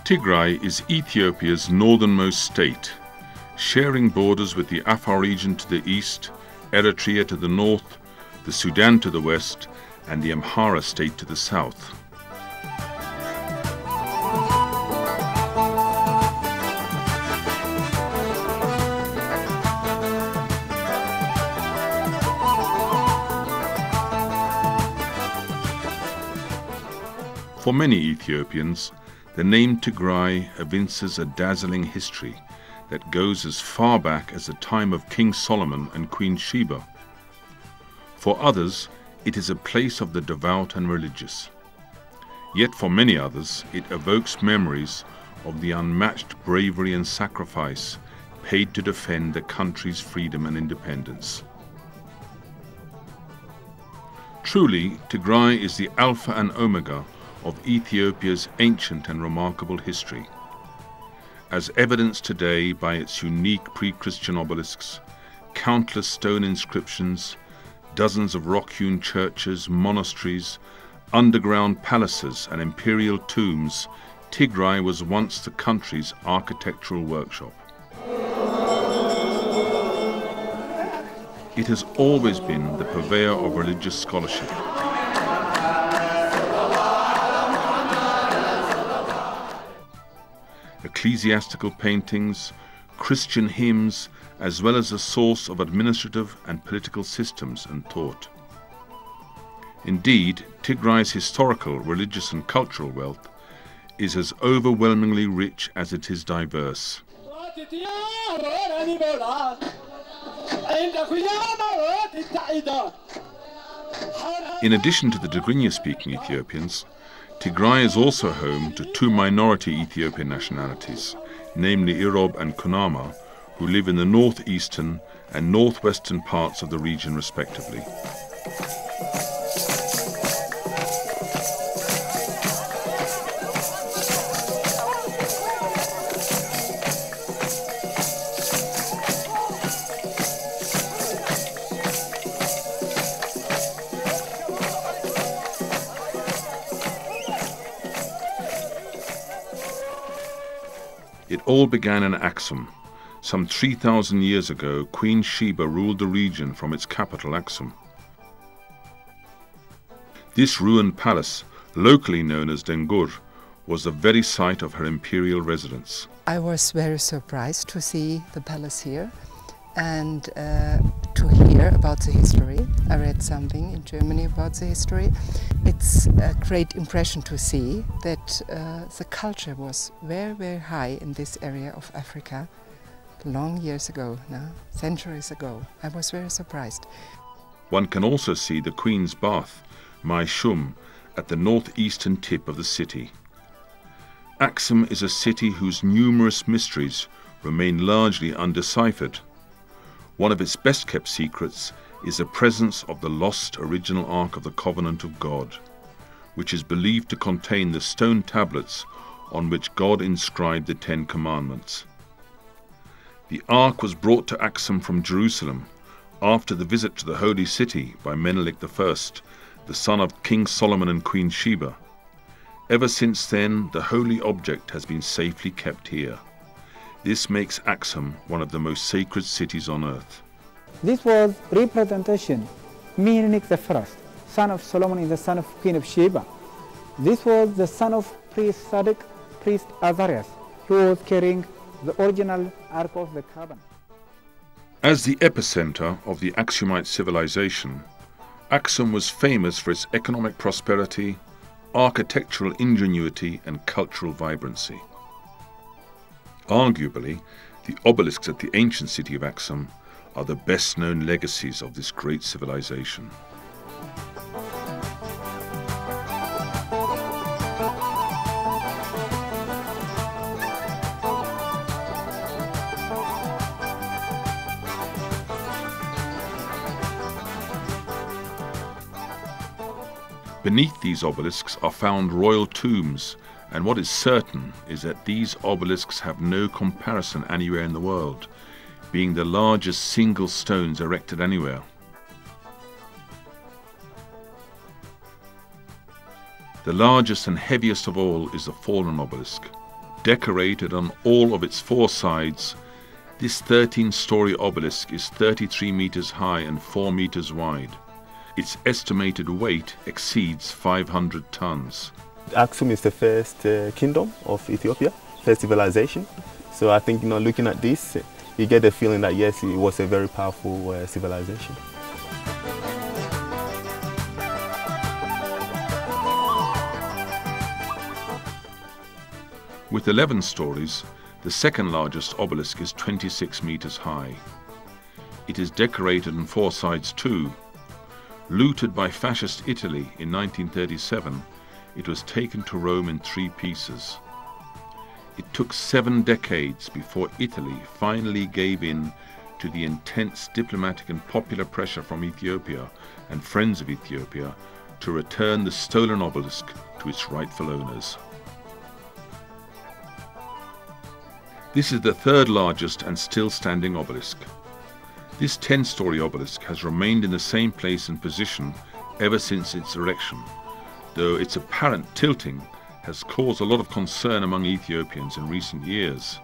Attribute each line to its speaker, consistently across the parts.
Speaker 1: Tigray is Ethiopia's northernmost state, sharing borders with the Afar region to the east, Eritrea to the north, the Sudan to the west, and the Amhara state to the south. For many Ethiopians, the name Tigray evinces a dazzling history that goes as far back as the time of King Solomon and Queen Sheba. For others, it is a place of the devout and religious. Yet for many others, it evokes memories of the unmatched bravery and sacrifice paid to defend the country's freedom and independence. Truly, Tigray is the alpha and omega of Ethiopia's ancient and remarkable history, as evidenced today by its unique pre-Christian obelisks, countless stone inscriptions, dozens of rock-hewn churches, monasteries, underground palaces and imperial tombs. Tigray was once the country's architectural workshop. It has always been the purveyor of religious scholarship. Ecclesiastical paintings, Christian hymns, as well as a source of administrative and political systems and thought. Indeed, Tigray's historical, religious and cultural wealth is as overwhelmingly rich as it is diverse. In addition to the Tigrinya-speaking Ethiopians, Tigray is also home to two minority Ethiopian nationalities, namely Irob and Kunama, who live in the northeastern and northwestern parts of the region respectively. It all began in Aksum. Some 3,000 years ago, Queen Sheba ruled the region from its capital, Aksum. This ruined palace, locally known as Dengur, was the very site of her imperial residence.
Speaker 2: I was very surprised to see the palace here and to hear about the history. I read something in Germany about the history. It's a great impression to see that the culture was very, very high in this area of Africa long years ago now, centuries ago. I was very surprised.
Speaker 1: One can also see the Queen's Bath, Mai Shum, at the northeastern tip of the city. Aksum is a city whose numerous mysteries remain largely undeciphered. One of its best-kept secrets is the presence of the lost original Ark of the Covenant of God, which is believed to contain the stone tablets on which God inscribed the Ten Commandments. The Ark was brought to Aksum from Jerusalem after the visit to the Holy City by Menelik I, the son of King Solomon and Queen Sheba. Ever since then, the holy object has been safely kept here. This makes Aksum one of the most sacred cities on earth.
Speaker 3: This was representation, Menelik I, son of Solomon and the son of Queen of Sheba. This was the son of priest Sadok, priest Azarias, who was carrying the original Ark of the Covenant.
Speaker 1: As the epicenter of the Aksumite civilization, Aksum was famous for its economic prosperity, architectural ingenuity and cultural vibrancy. Arguably, the obelisks at the ancient city of Aksum are the best-known legacies of this great civilization. Beneath these obelisks are found royal tombs, and what is certain is that these obelisks have no comparison anywhere in the world, being the largest single stones erected anywhere. The largest and heaviest of all is the fallen obelisk. Decorated on all of its four sides, this 13-story obelisk is 33 meters high and 4 meters wide. Its estimated weight exceeds 500 tons.
Speaker 4: Aksum is the first kingdom of Ethiopia, first civilization. So I think, looking at this, you get the feeling that yes, it was a very powerful civilization.
Speaker 1: With 11 stories, the second largest obelisk is 26 meters high. It is decorated on four sides too. Looted by fascist Italy in 1937, it was taken to Rome in 3 pieces. It took 7 decades before Italy finally gave in to the intense diplomatic and popular pressure from Ethiopia and friends of Ethiopia to return the stolen obelisk to its rightful owners. This is the third largest and still standing obelisk. This 10-story obelisk has remained in the same place and position ever since its erection, though its apparent tilting has caused a lot of concern among Ethiopians in recent years.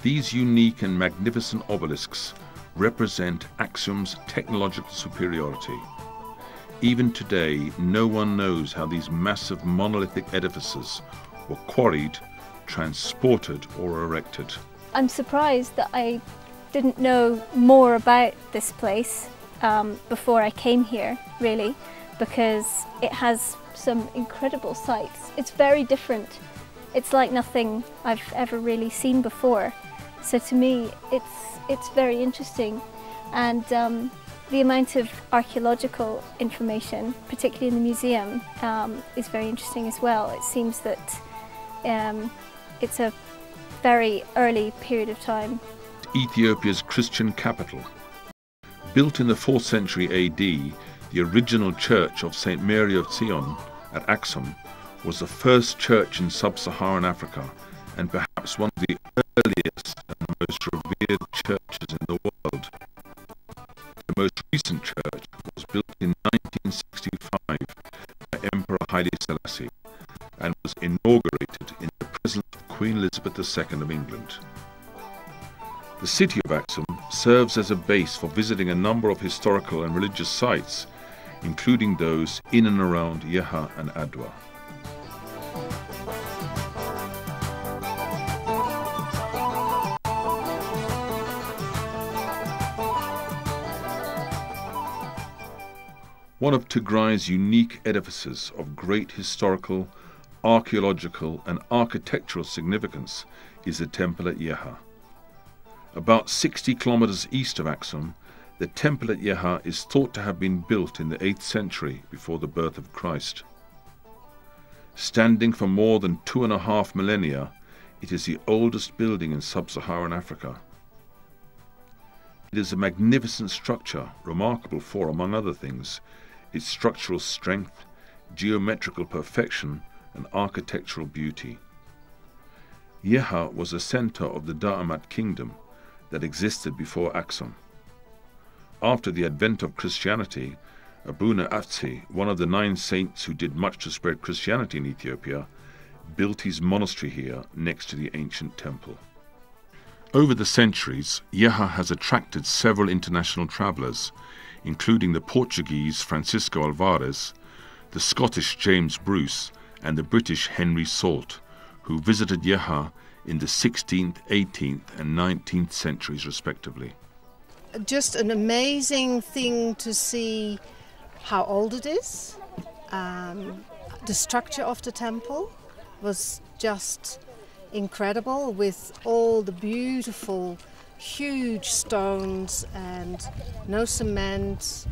Speaker 1: These unique and magnificent obelisks represent Aksum's technological superiority. Even today, no one knows how these massive monolithic edifices were quarried, transported or erected.
Speaker 5: I'm surprised that I didn't know more about this place before I came here, really, because it has some incredible sights. It's very different. It's like nothing I've ever really seen before. So to me, it's very interesting, and the amount of archaeological information, particularly in the museum, is very interesting as well. It seems that it's a very early period of time.
Speaker 1: Ethiopia's Christian capital. Built in the 4th century AD, the original church of St. Mary of Zion at Aksum was the first church in sub-Saharan Africa and perhaps one of the earliest and most revered churches in the world. The most recent church was built in 1965 by Emperor Haile Selassie and was inaugurated in the presence of Queen Elizabeth II of England. The city of Aksum serves as a base for visiting a number of historical and religious sites, including those in and around Yeha and Adwa. One of Tigray's unique edifices of great historical, archaeological and architectural significance is the temple at Yeha. About 60 kilometers east of Aksum, the temple at Yeha is thought to have been built in the 8th century before the birth of Christ. Standing for more than 2.5 millennia, it is the oldest building in sub-Saharan Africa. It is a magnificent structure, remarkable for, among other things, its structural strength, geometrical perfection and architectural beauty. Yeha was the center of the Da'amat kingdom that existed before Aksum. After the advent of Christianity, Abuna Aftsi, one of the 9 saints who did much to spread Christianity in Ethiopia, built his monastery here next to the ancient temple. Over the centuries, Yeha has attracted several international travelers, including the Portuguese Francisco Alvarez, the Scottish James Bruce, and the British Henry Salt, who visited Yeha in the 16th, 18th and 19th centuries respectively.
Speaker 6: Just an amazing thing to see how old it is. The structure of the temple was just incredible, with all the beautiful huge stones and no cement.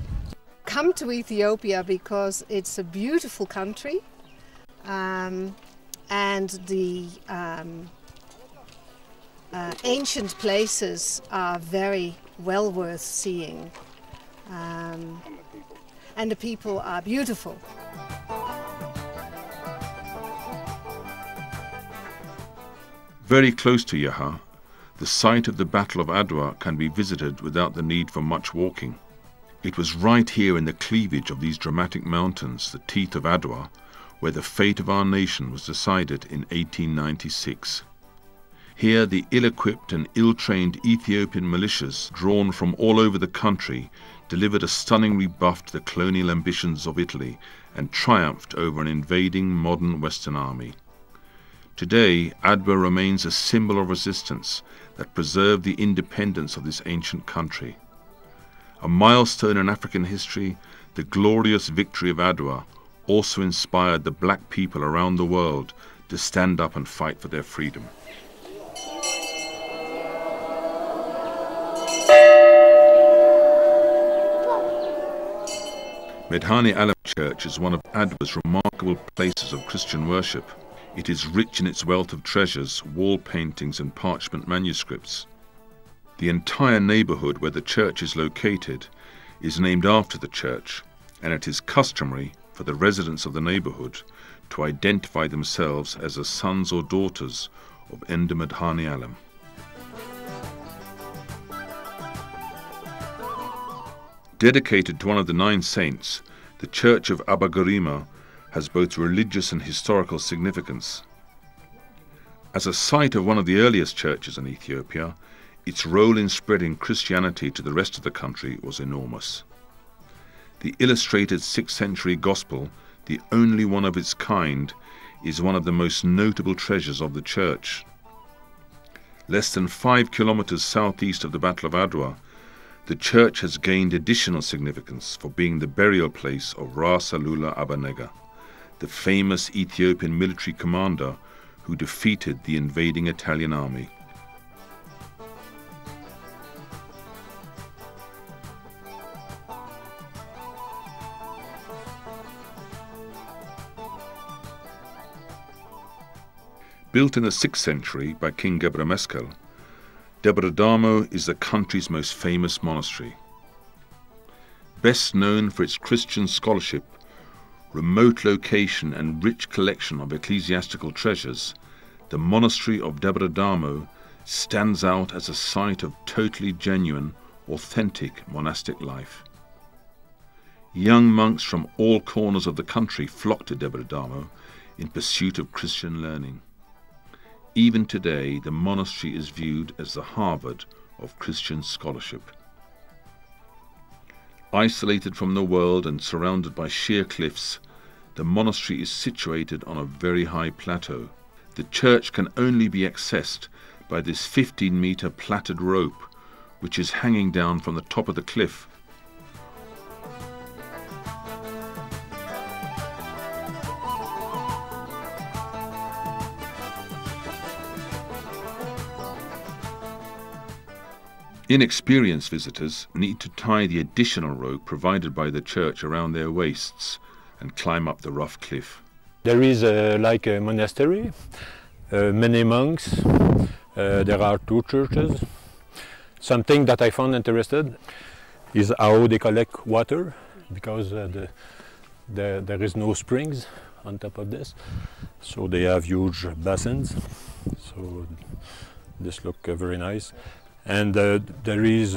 Speaker 6: Come to Ethiopia because it's a beautiful country, and the ancient places are very well worth seeing, and the people are beautiful.
Speaker 1: Very close to Yeha, the site of the Battle of Adwa can be visited without the need for much walking. It was right here in the cleavage of these dramatic mountains, the teeth of Adwa, where the fate of our nation was decided in 1896. Here the ill-equipped and ill-trained Ethiopian militias, drawn from all over the country, delivered a stunning rebuff to the colonial ambitions of Italy and triumphed over an invading modern Western army. Today, Adwa remains a symbol of resistance that preserved the independence of this ancient country. A milestone in African history, the glorious victory of Adwa also inspired the black people around the world to stand up and fight for their freedom. Medhane Alam Church is one of Adwa's remarkable places of Christian worship. It is rich in its wealth of treasures, wall paintings and parchment manuscripts. The entire neighborhood where the church is located is named after the church, and it is customary for the residents of the neighborhood to identify themselves as the sons or daughters of Enda Medhane Alam. Dedicated to one of the 9 saints, the Church of Abba Garima has both religious and historical significance. As a site of one of the earliest churches in Ethiopia, its role in spreading Christianity to the rest of the country was enormous. The illustrated 6th century Gospel, the only one of its kind, is one of the most notable treasures of the church. Less than 5 kilometers southeast of the Battle of Adwa, the church has gained additional significance for being the burial place of Ras Alula Aba Nega, the famous Ethiopian military commander who defeated the invading Italian army. Built in the 6th century by King Gebre Meskel, Debre Damo is the country's most famous monastery. Best known for its Christian scholarship, remote location and rich collection of ecclesiastical treasures, the monastery of Debre Damo stands out as a site of totally genuine, authentic monastic life. Young monks from all corners of the country flock to Debre Damo in pursuit of Christian learning. Even today, the monastery is viewed as the Harvard of Christian scholarship. Isolated from the world and surrounded by sheer cliffs, the monastery is situated on a very high plateau. The church can only be accessed by this 15-meter plaited rope, which is hanging down from the top of the cliff. Inexperienced visitors need to tie the additional rope provided by the church around their waists and climb up the rough cliff.
Speaker 7: There is like a monastery, many monks, there are 2 churches. Something that I found interesting is how they collect water, because there is no springs on top of this, so they have huge basins, so this looks very nice. And there is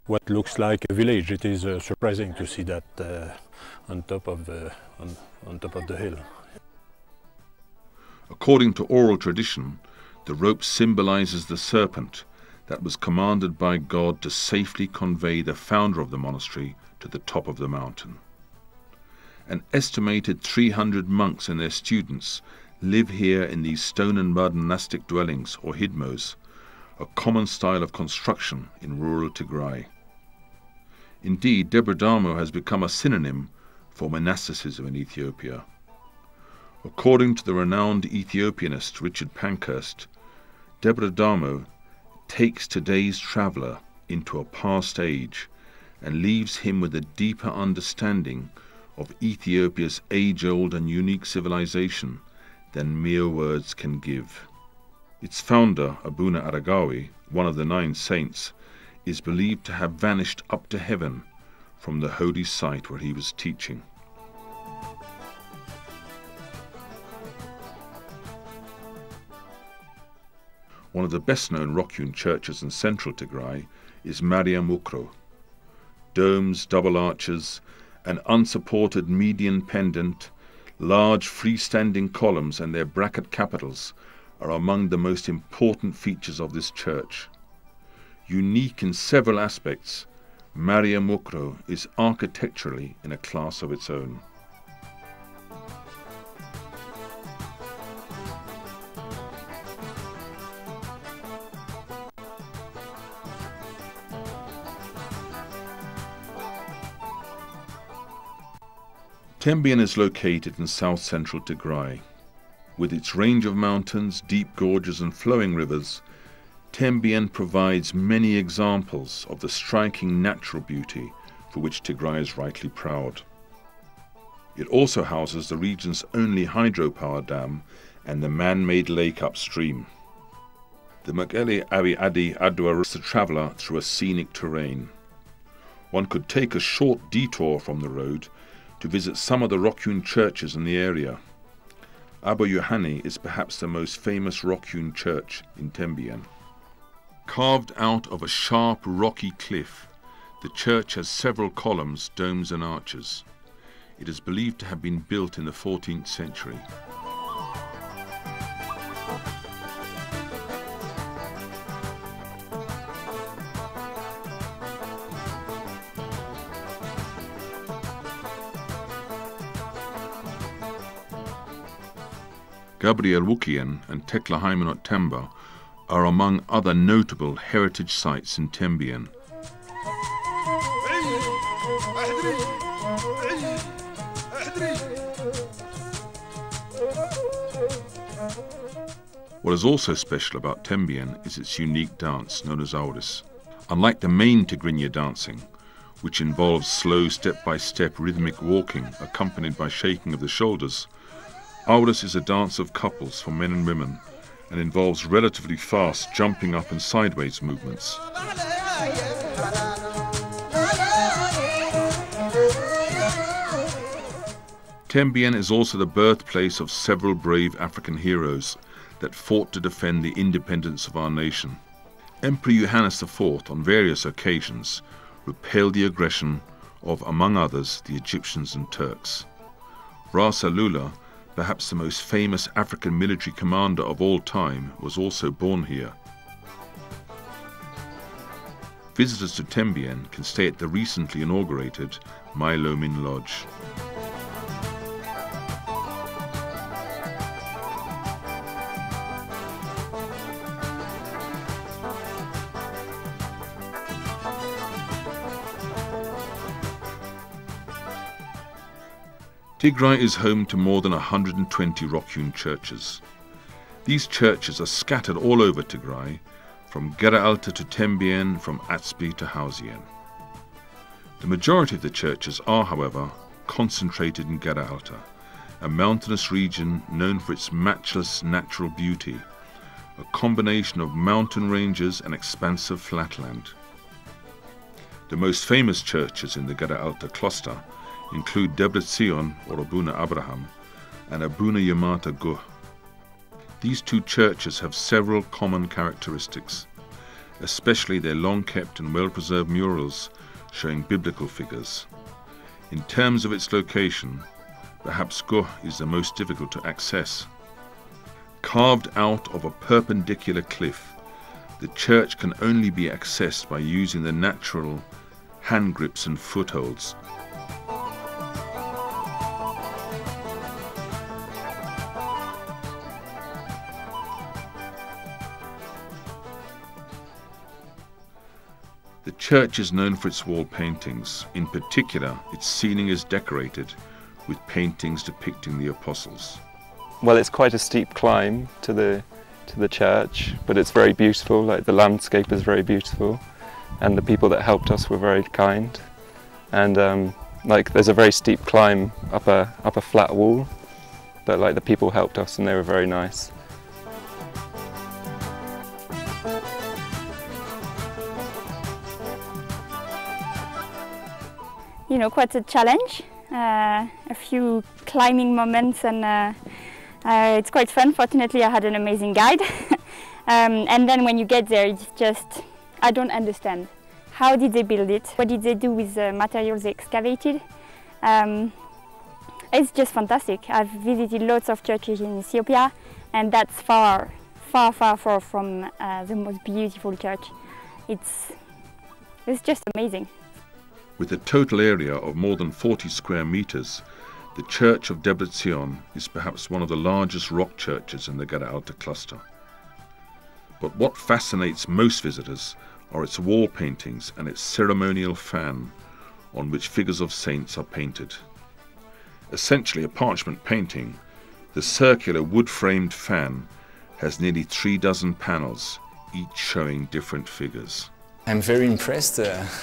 Speaker 7: what looks like a village. It is surprising to see that on top of the hill.
Speaker 1: According to oral tradition, the rope symbolizes the serpent that was commanded by God to safely convey the founder of the monastery to the top of the mountain. An estimated 300 monks and their students live here in these stone and mud monastic dwellings, or hidmos, a common style of construction in rural Tigray. Indeed, Debre Damo has become a synonym for monasticism in Ethiopia. According to the renowned Ethiopianist Richard Pankhurst, Debre Damo takes today's traveller into a past age and leaves him with a deeper understanding of Ethiopia's age-old and unique civilization than mere words can give. Its founder, Abuna Aragawi, one of the 9 saints, is believed to have vanished up to heaven from the holy site where he was teaching. One of the best-known rock-hewn churches in central Tigray is Mariam Ukro. Domes, double arches, an unsupported median pendant, large freestanding columns and their bracket capitals are among the most important features of this church. Unique in several aspects, Maria Mukro is architecturally in a class of its own. Tembian is located in south-central Tigray. With its range of mountains, deep gorges and flowing rivers, Tembian provides many examples of the striking natural beauty for which Tigray is rightly proud. It also houses the region's only hydropower dam and the man-made lake upstream. The Mekelle Abi Adi Adwa is a traveller through a scenic terrain. One could take a short detour from the road to visit some of the rock-hewn churches in the area. Abu Yohani is perhaps the most famous rock-hewn church in Tembian. Carved out of a sharp rocky cliff, the church has several columns, domes and arches. It is believed to have been built in the 14th century. Gabriel Wukien and Tekla Haymanot Temba are among other notable heritage sites in Tembian. What is also special about Tembian is its unique dance known as Aouris. Unlike the main Tigrinya dancing, which involves slow step-by-step rhythmic walking accompanied by shaking of the shoulders, Aouris is a dance of couples for men and women and involves relatively fast jumping up and sideways movements. Tembian is also the birthplace of several brave African heroes that fought to defend the independence of our nation. Emperor Johannes IV on various occasions repelled the aggression of, among others, the Egyptians and Turks. Ras Alula, perhaps the most famous African military commander of all time, was also born here. Visitors to Tembian can stay at the recently inaugurated Mailomin Lodge. Tigray is home to more than 120 rock-hewn churches. These churches are scattered all over Tigray, from Gera Alta to Tembian, from Atzbi to Hausien. The majority of the churches are, however, concentrated in Gera Alta, a mountainous region known for its matchless natural beauty, a combination of mountain ranges and expansive flatland. The most famous churches in the Gera Alta cluster include Debre Zion, or Abuna Abraham, and Abuna Yamata Guh. These two churches have several common characteristics, especially their long-kept and well-preserved murals showing biblical figures. In terms of its location, perhaps Guh is the most difficult to access. Carved out of a perpendicular cliff, the church can only be accessed by using the natural hand grips and footholds. The church is known for its wall paintings. In particular, its ceiling is decorated with paintings depicting the apostles.
Speaker 8: Well, it's quite a steep climb to the church, but it's very beautiful. Like, the landscape is very beautiful, and the people that helped us were very kind. And like, there's a very steep climb up a flat wall, but like, the people helped us and they were very nice.
Speaker 9: You know, quite a challenge, a few climbing moments, and it's quite fun. Fortunately, I had an amazing guide. And then when you get there, it's just, I don't understand. How did they build it? What did they do with the materials they excavated? It's just fantastic. I've visited lots of churches in Ethiopia, and that's far far, far, far from the most beautiful church. It's just amazing.
Speaker 1: With a total area of more than 40 square meters, the Church of Debrecen is perhaps one of the largest rock churches in the Gara Alta cluster. But what fascinates most visitors are its wall paintings and its ceremonial fan, on which figures of saints are painted. Essentially a parchment painting, the circular wood-framed fan has nearly 36 panels, each showing different figures.
Speaker 10: I'm very impressed.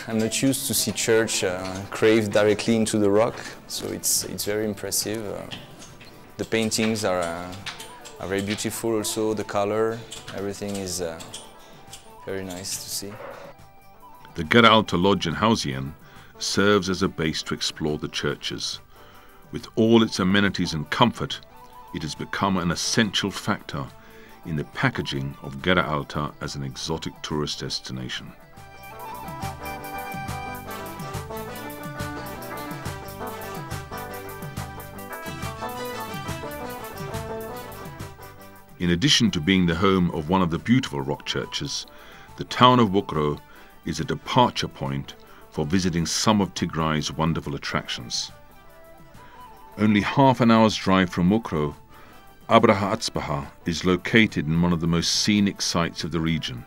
Speaker 10: I'm not used to see church carved directly into the rock, so it's very impressive. The paintings are very beautiful also, the color, everything is very nice to see.
Speaker 1: The Gara Alta Lodge in Hausien serves as a base to explore the churches. With all its amenities and comfort, it has become an essential factor in the packaging of Gara Alta as an exotic tourist destination. In addition to being the home of one of the beautiful rock churches, the town of Wuchro is a departure point for visiting some of Tigray's wonderful attractions. Only half an hour's drive from Wuchro, Abraha Atzbaha is located in one of the most scenic sites of the region.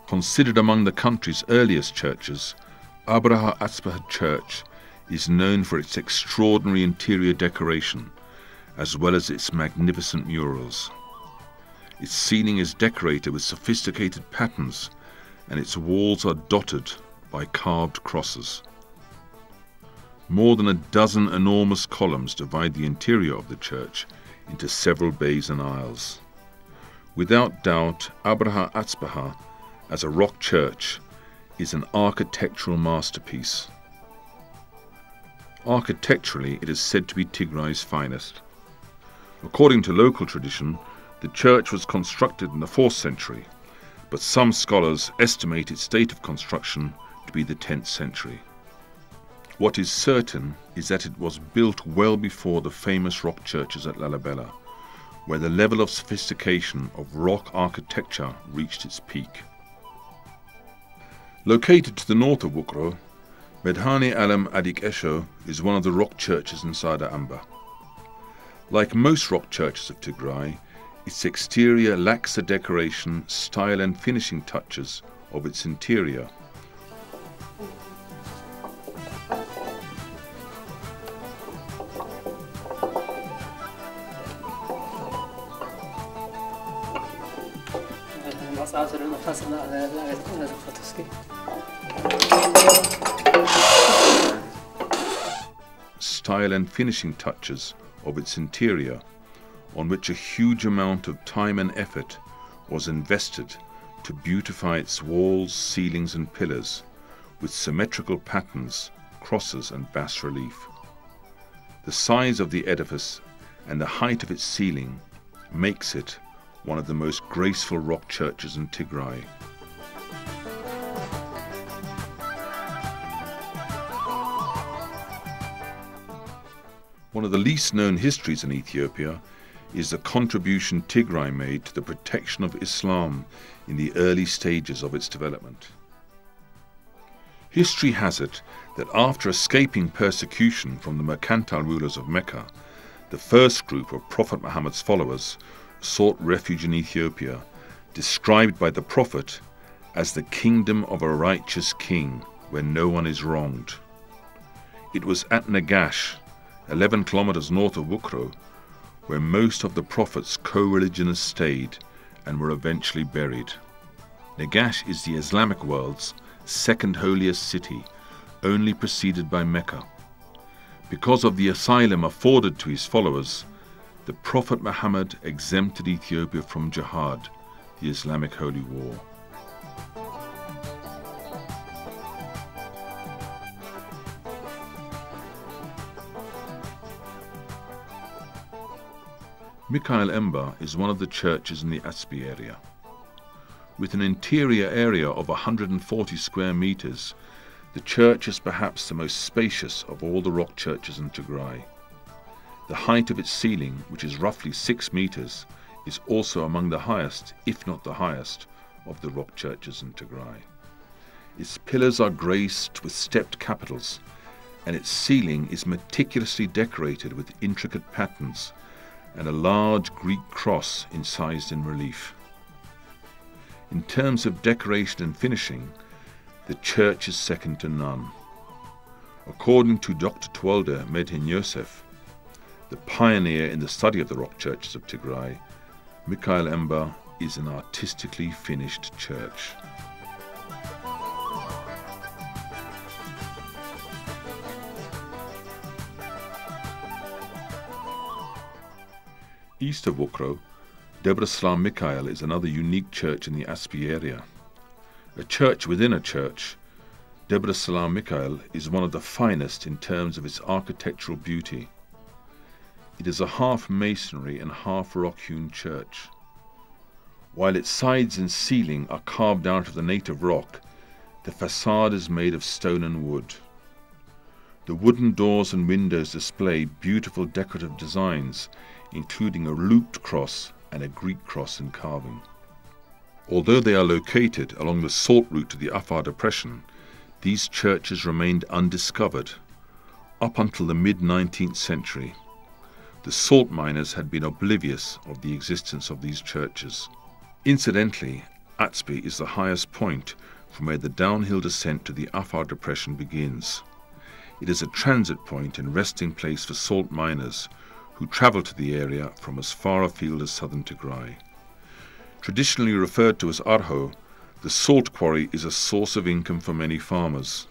Speaker 1: Considered among the country's earliest churches, Abraha Atzbaha Church is known for its extraordinary interior decoration, as well as its magnificent murals. Its ceiling is decorated with sophisticated patterns, and its walls are dotted by carved crosses. More than a dozen enormous columns divide the interior of the church into several bays and aisles. Without doubt, Abraha Atzbaha, as a rock church, is an architectural masterpiece. Architecturally, it is said to be Tigray's finest. According to local tradition, the church was constructed in the 4th century, but some scholars estimate its date of construction to be the 10th century. What is certain is that it was built well before the famous rock churches at Lalibela, where the level of sophistication of rock architecture reached its peak. Located to the north of Wuchro, Medhane Alam Adik Esho is one of the rock churches in Sada Amba. Like most rock churches of Tigray, its exterior lacks the decoration, style and finishing touches of its interior. Style and finishing touches of its interior, on which a huge amount of time and effort was invested to beautify its walls, ceilings and pillars with symmetrical patterns, crosses and bas-relief. The size of the edifice and the height of its ceiling makes it one of the most graceful rock churches in Tigray. One of the least known histories in Ethiopia is the contribution Tigray made to the protection of Islam in the early stages of its development. History has it that after escaping persecution from the mercantile rulers of Mecca, the first group of Prophet Muhammad's followers sought refuge in Ethiopia, described by the Prophet as the kingdom of a righteous king where no one is wronged. It was at Nagash, 11 kilometers north of Wuchro, where most of the Prophet's co-religionists stayed and were eventually buried. Nagash is the Islamic world's second holiest city, only preceded by Mecca. Because of the asylum afforded to his followers, the Prophet Muhammad exempted Ethiopia from jihad, the Islamic holy war. Mikhail Emba is one of the churches in the Aspi area. With an interior area of 140 square meters, the church is perhaps the most spacious of all the rock churches in Tigray. The height of its ceiling, which is roughly 6 meters, is also among the highest, if not the highest, of the rock churches in Tigray. Its pillars are graced with stepped capitals, and its ceiling is meticulously decorated with intricate patterns and a large Greek cross incised in relief. In terms of decoration and finishing, the church is second to none. According to Dr. Tuolde Medhin Yosef, the pioneer in the study of the rock churches of Tigray, Mikael Emba is an artistically finished church. East of Wukro, Debre Salam Mikael is another unique church in the Aspi area. A church within a church, Debre Salam Mikael is one of the finest in terms of its architectural beauty. It is a half masonry and half rock-hewn church. While its sides and ceiling are carved out of the native rock, the facade is made of stone and wood. The wooden doors and windows display beautiful decorative designs, including a looped cross and a Greek cross in carving. Although they are located along the salt route to the Afar Depression, these churches remained undiscovered up until the mid-19th century. The salt miners had been oblivious of the existence of these churches. Incidentally, Atspi is the highest point from where the downhill descent to the Afar Depression begins. It is a transit point and resting place for salt miners who travel to the area from as far afield as southern Tigray. Traditionally referred to as Arho, the salt quarry is a source of income for many farmers.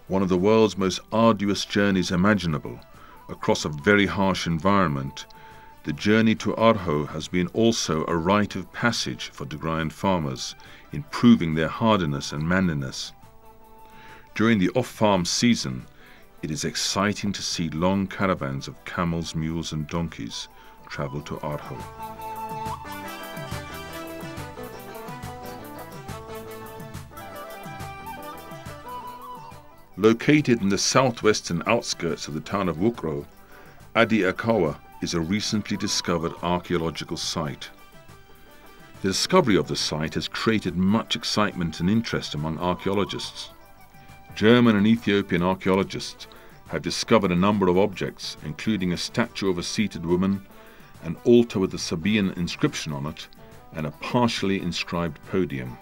Speaker 1: One of the world's most arduous journeys imaginable, across a very harsh environment, the journey to Arho has been also a rite of passage for Tigrayan farmers in proving their hardiness and manliness. During the off-farm season, it is exciting to see long caravans of camels, mules and donkeys travel to Arho. Located in the southwestern outskirts of the town of Wukro, Adi Akawa is a recently discovered archaeological site. The discovery of the site has created much excitement and interest among archaeologists. German and Ethiopian archaeologists have discovered a number of objects, including a statue of a seated woman, an altar with a Sabaean inscription on it, and a partially inscribed podium.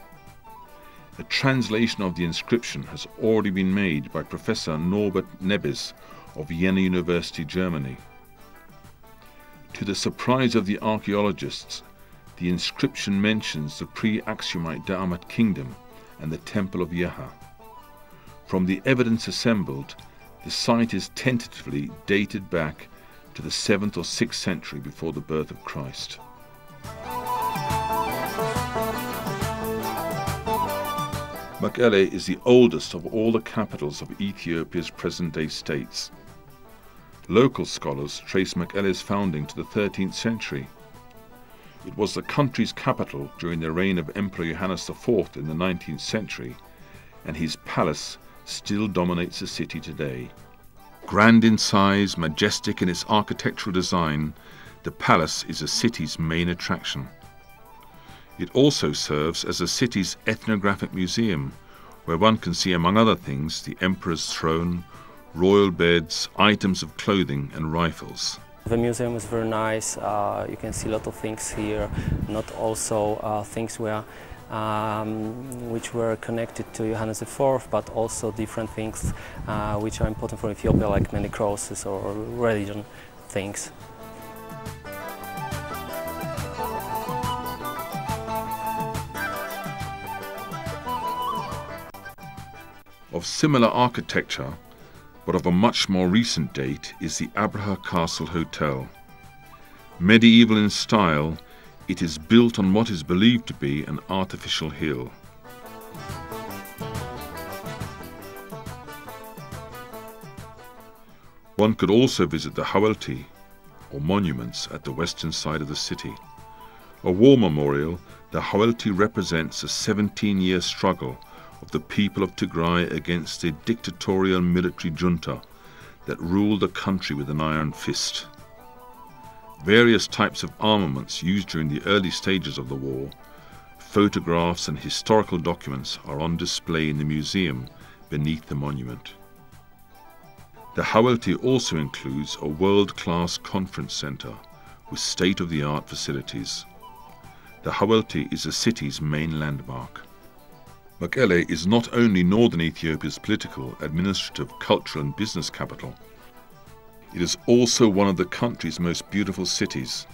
Speaker 1: A translation of the inscription has already been made by Professor Norbert Nebis of Vienna University, Germany. To the surprise of the archaeologists, the inscription mentions the pre-Aksumite Da'amat kingdom and the temple of Yeha. From the evidence assembled, the site is tentatively dated back to the 7th or 6th century before the birth of Christ. Mekelle is the oldest of all the capitals of Ethiopia's present-day states. Local scholars trace Mekelle's founding to the 13th century. It was the country's capital during the reign of Emperor Johannes IV in the 19th century, and his palace still dominates the city today. Grand in size, majestic in its architectural design, the palace is the city's main attraction. It also serves as the city's ethnographic museum, where one can see, among other things, the emperor's throne, royal beds, items of clothing and rifles.
Speaker 11: The museum is very nice. You can see a lot of things here, not also things which were connected to Johannes IV, but also different things which are important for Ethiopia, like many crosses or religion things.
Speaker 1: Of similar architecture, but of a much more recent date, is the Abraha Castle Hotel. Medieval in style, it is built on what is believed to be an artificial hill. One could also visit the Hawelti, or monuments, at the western side of the city. A war memorial, the Hawelti represents a 17-year struggle of the people of Tigray against a dictatorial military junta that ruled the country with an iron fist. various types of armaments used during the early stages of the war, photographs and historical documents are on display in the museum beneath the monument. The Hawelti also includes a world-class conference centre with state-of-the-art facilities. The Hawelti is the city's main landmark. Mekelle is not only northern Ethiopia's political, administrative, cultural and business capital, it is also one of the country's most beautiful cities.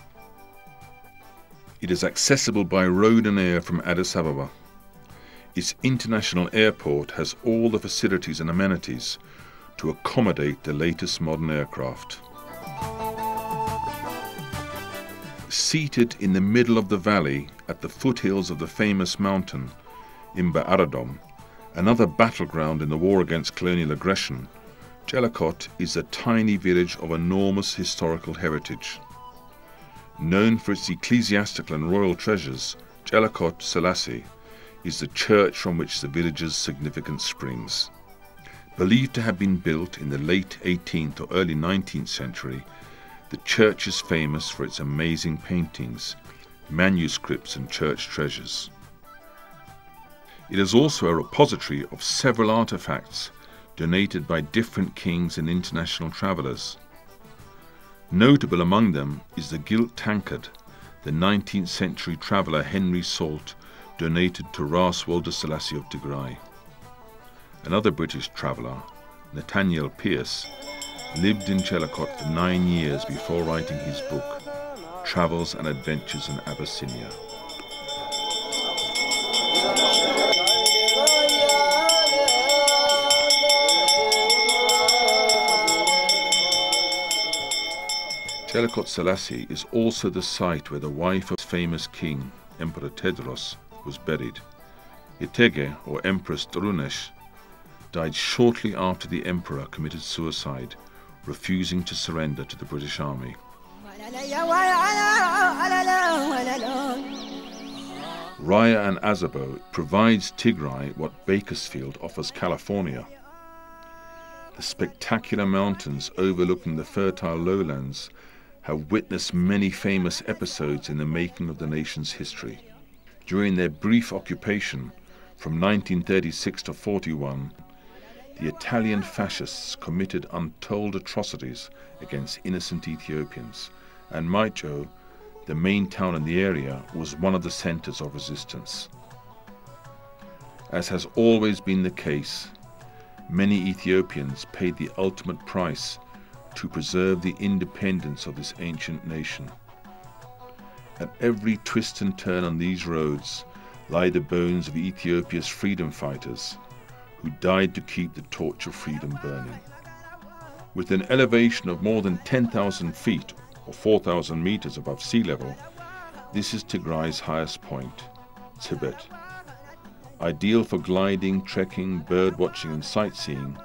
Speaker 1: It is accessible by road and air from Addis Ababa. Its international airport has all the facilities and amenities to accommodate the latest modern aircraft. Seated in the middle of the valley at the foothills of the famous mountain Imba Aradom, another battleground in the war against colonial aggression, Jelekot is a tiny village of enormous historical heritage. Known for its ecclesiastical and royal treasures, Jelekot Selassie is the church from which the village's significance springs. Believed to have been built in the late 18th or early 19th century, the church is famous for its amazing paintings, manuscripts and church treasures. It is also a repository of several artifacts donated by different kings and international travellers. Notable among them is the gilt tankard the 19th century traveller Henry Salt donated to Ras Wolde Selassie of Tigray. Another British traveller, Nathaniel Pierce, lived in Jelekot for 9 years before writing his book, Travels and Adventures in Abyssinia. Jelekot Selassie is also the site where the wife of famous king, Emperor Tedros, was buried. Itege, or Empress Darunesh, died shortly after the emperor committed suicide, refusing to surrender to the British Army. Raya and Azabo provides Tigray what Bakersfield offers California. The spectacular mountains overlooking the fertile lowlands have witnessed many famous episodes in the making of the nation's history. During their brief occupation from 1936 to 41, the Italian fascists committed untold atrocities against innocent Ethiopians, and Maicho, the main town in the area, was one of the centers of resistance. As has always been the case, many Ethiopians paid the ultimate price to preserve the independence of this ancient nation. At every twist and turn on these roads lie the bones of Ethiopia's freedom fighters who died to keep the torch of freedom burning. With an elevation of more than 10,000 feet or 4,000 meters above sea level, this is Tigray's highest point, Tibet. Ideal for gliding, trekking, bird watching and sightseeing,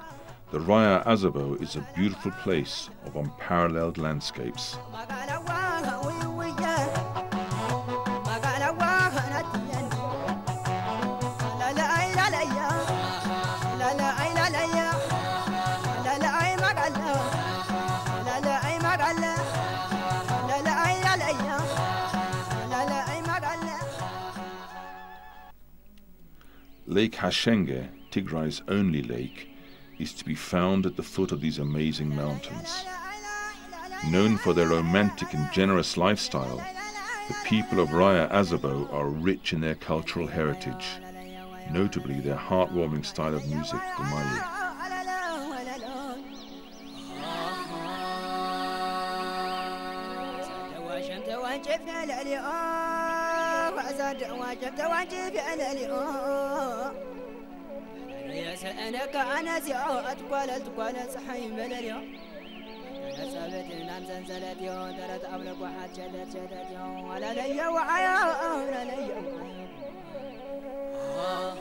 Speaker 1: the Raya Azabo is a beautiful place of unparalleled landscapes. Lake Hashenge, Tigray's only lake, is to be found at the foot of these amazing mountains. Known for their romantic and generous lifestyle, the people of Raya Azabo are rich in their cultural heritage, notably their heartwarming style of music, Gumaye.
Speaker 12: أنا كأنا زياد كوالا صحي ملريا أنا سابت نام زنزلت يوم درت أبلك واحد شدت يوم ولا ليا وعيا ولا ليا وعيا